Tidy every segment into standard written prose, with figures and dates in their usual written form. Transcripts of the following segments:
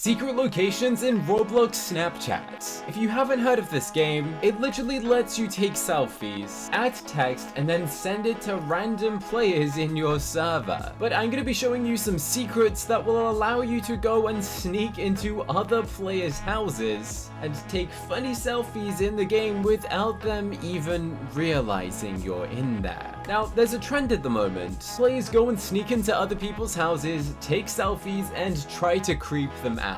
Secret locations in Roblox Snapchat. If you haven't heard of this game, it literally lets you take selfies, add text, and then send it to random players in your server. But I'm going to be showing you some secrets that will allow you to go and sneak into other players' houses and take funny selfies in the game without them even realizing you're in there. Now, there's a trend at the moment. Players go and sneak into other people's houses, take selfies, and try to creep them out.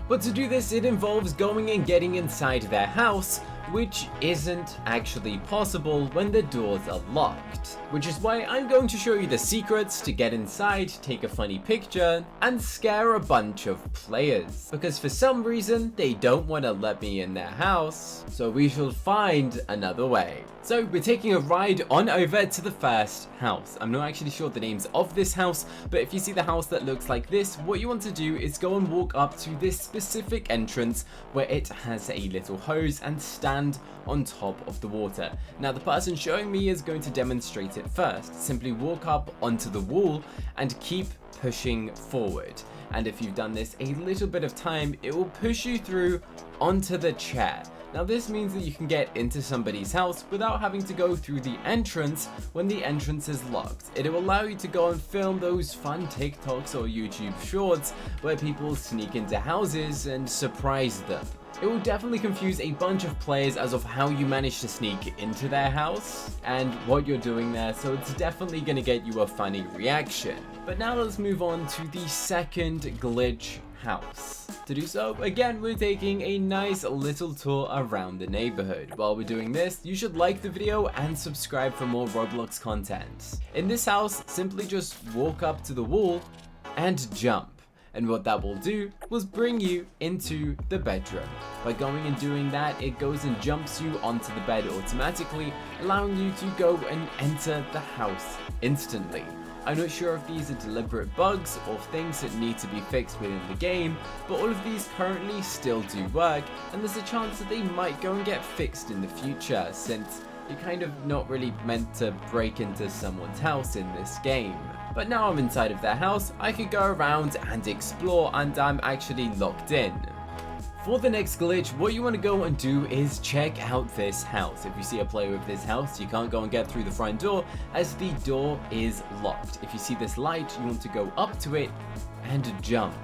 But to do this, it involves going and getting inside their house, which isn't actually possible when the doors are locked. Which is why I'm going to show you the secrets to get inside, take a funny picture, and scare a bunch of players. Because for some reason, they don't want to let me in their house, so we shall find another way. So we're taking a ride on over to the first house. I'm not actually sure the names of this house, but if you see the house that looks like this, what you want to do is go and walk up to this specific entrance where it has a little hose and stand on top of the water. Now the person showing me is going to demonstrate it first. Simply walk up onto the wall and keep pushing forward. And if you've done this a little bit of time, it will push you through onto the chair. Now this means that you can get into somebody's house without having to go through the entrance when the entrance is locked. It will allow you to go and film those fun TikToks or YouTube shorts where people sneak into houses and surprise them. It will definitely confuse a bunch of players as of how you manage to sneak into their house and what you're doing there, so it's definitely going to get you a funny reaction. But now let's move on to the second glitch house. To do so, again, we're taking a nice little tour around the neighborhood. While we're doing this, you should like the video and subscribe for more Roblox content. In this house, simply just walk up to the wall and jump. And what that will do was bring you into the bedroom. By going and doing that, it goes and jumps you onto the bed automatically, allowing you to go and enter the house instantly. I'm not sure if these are deliberate bugs or things that need to be fixed within the game, but all of these currently still do work, and there's a chance that they might go and get fixed in the future, since you're kind of not really meant to break into someone's house in this game. But now I'm inside of their house, I could go around and explore, and I'm actually locked in. For the next glitch, what you want to go and do is check out this house. If you see a player with this house, you can't go and get through the front door as the door is locked. If you see this light, you want to go up to it and jump.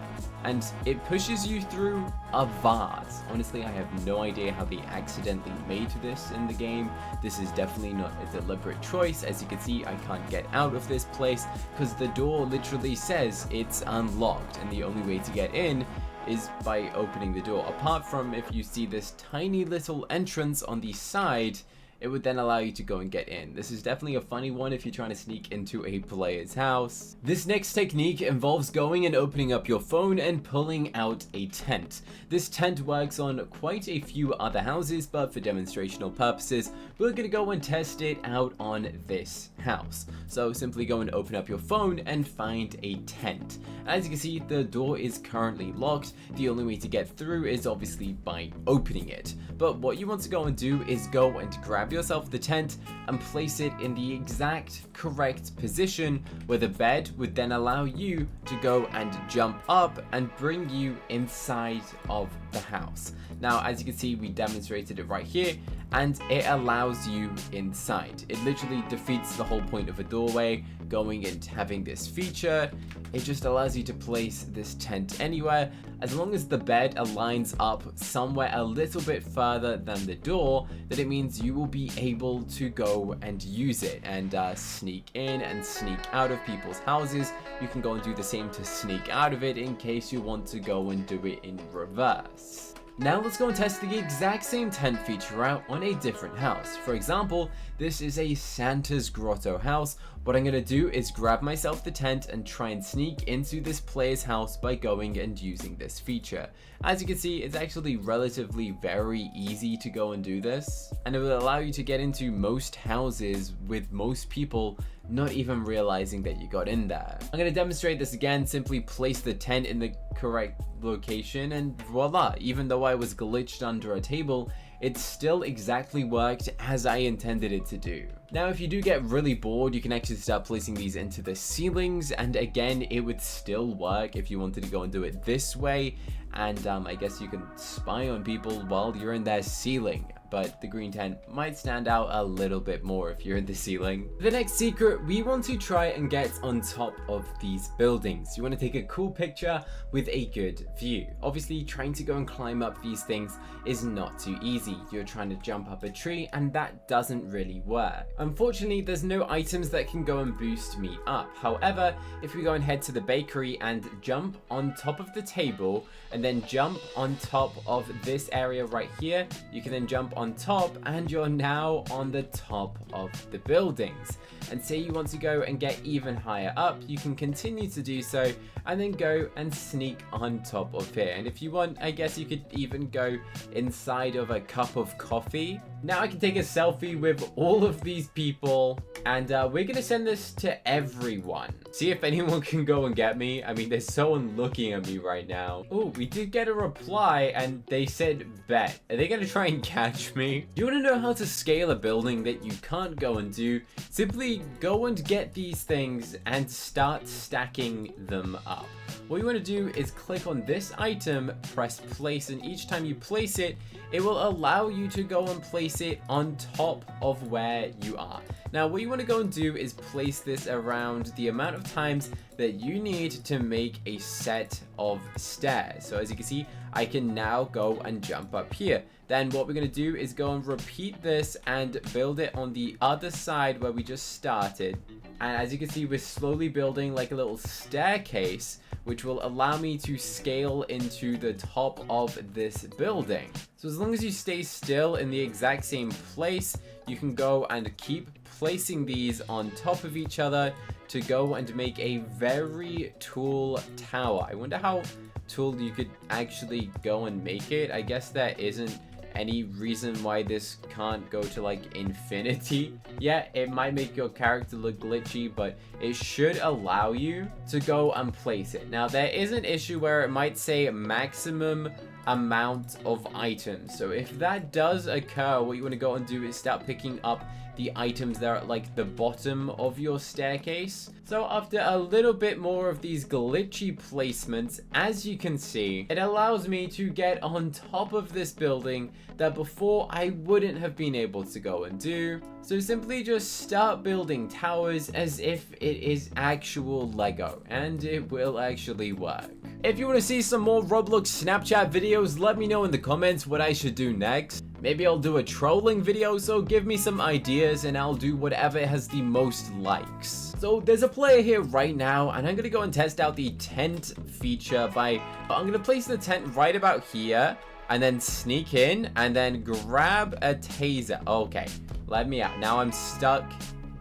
And it pushes you through a vase. Honestly, I have no idea how they accidentally made this in the game. This is definitely not a deliberate choice. As you can see, I can't get out of this place because the door literally says it's unlocked, and the only way to get in is by opening the door. Apart from if you see this tiny little entrance on the side, it would then allow you to go and get in. This is definitely a funny one if you're trying to sneak into a player's house. This next technique involves going and opening up your phone and pulling out a tent. This tent works on quite a few other houses, but for demonstrational purposes, we're going to go and test it out on this house. So simply go and open up your phone and find a tent. As you can see, the door is currently locked. The only way to get through is obviously by opening it. But what you want to go and do is go and grab yourself the tent and place it in the exact correct position where the bed would then allow you to go and jump up and bring you inside of the house. Now, as you can see, we demonstrated it right here, and it allows you inside. It literally defeats the whole point of a doorway, going and having this feature. It just allows you to place this tent anywhere, as long as the bed aligns up somewhere a little bit further than the door, that it means you will be able to go and use it and sneak in and sneak out of people's houses. You can go and do the same to sneak out of it in case you want to go and do it in reverse. Now let's go and test the exact same tent feature out on a different house. For example, this is a Santa's Grotto house. What I'm going to do is grab myself the tent and try and sneak into this player's house by going and using this feature. As you can see, it's actually relatively very easy to go and do this, and it will allow you to get into most houses with most people not even realizing that you got in there. I'm going to demonstrate this again. Simply place the tent in the correct location and voila, even though I was glitched under a table, it still exactly worked as I intended it to do. Now, if you do get really bored, you can actually start placing these into the ceilings, and again, it would still work if you wanted to go and do it this way. and I guess you can spy on people while you're in their ceiling. But the green tent might stand out a little bit more if you're in the ceiling. The next secret, we want to try and get on top of these buildings. You want to take a cool picture with a good view. Obviously, trying to go and climb up these things is not too easy. You're trying to jump up a tree and that doesn't really work. Unfortunately, there's no items that can go and boost me up. However, if we go and head to the bakery and jump on top of the table and then jump on top of this area right here, you can then jump on top and you're now on the top of the buildings. And say you want to go and get even higher up, you can continue to do so and then go and sneak on top of here. And if you want, I guess you could even go inside of a cup of coffee. Now I can take a selfie with all of these people and we're gonna send this to everyone. See if anyone can go and get me. I mean, there's someone looking at me right now. Oh, we did get a reply and they said bet. Are they gonna try and catch me? Do you wanna know how to scale a building that you can't go and do? Simply go and get these things and start stacking them up. What you want to do is click on this item, press place, and each time you place it, it will allow you to go and place it on top of where you are. Now, what you want to go and do is place this around the amount of times that you need to make a set of stairs. So as you can see, I can now go and jump up here. Then what we're going to do is go and repeat this and build it on the other side where we just started. And as you can see, we're slowly building like a little staircase, which will allow me to scale into the top of this building. So as long as you stay still in the exact same place, you can go and keep placing these on top of each other to go and make a very tall tower. I wonder how tall you could actually go and make it. I guess there isn't any reason why this can't go to like infinity. Yeah, it might make your character look glitchy, but it should allow you to go and place it. Now, there is an issue where it might say maximum amount of items. So if that does occur, what you want to go and do is start picking up the items that are at like the bottom of your staircase. So after a little bit more of these glitchy placements, as you can see, it allows me to get on top of this building that before I wouldn't have been able to go and do. So simply just start building towers as if it is actual Lego, and it will actually work. If you want to see some more Roblox Snapchat videos, let me know in the comments what I should do next. Maybe I'll do a trolling video, so give me some ideas and I'll do whatever has the most likes. So there's a player here right now and I'm gonna go and test out the tent feature I'm gonna place the tent right about here and then sneak in and then grab a taser. Okay, let me out. Now I'm stuck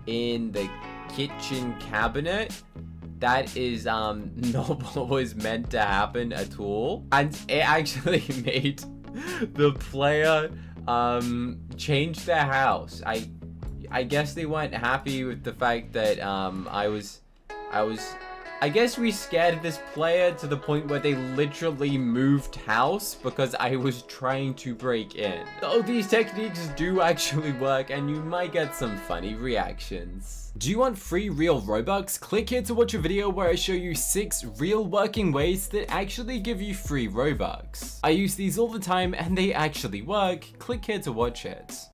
in the kitchen cabinet. That is not what was meant to happen at all. And it actually made the player change their house. I guess they weren't happy with the fact that I guess we scared this player to the point where they literally moved house because I was trying to break in. So these techniques do actually work and you might get some funny reactions. Do you want free real Robux? Click here to watch a video where I show you 6 real working ways that actually give you free Robux. I use these all the time and they actually work. Click here to watch it.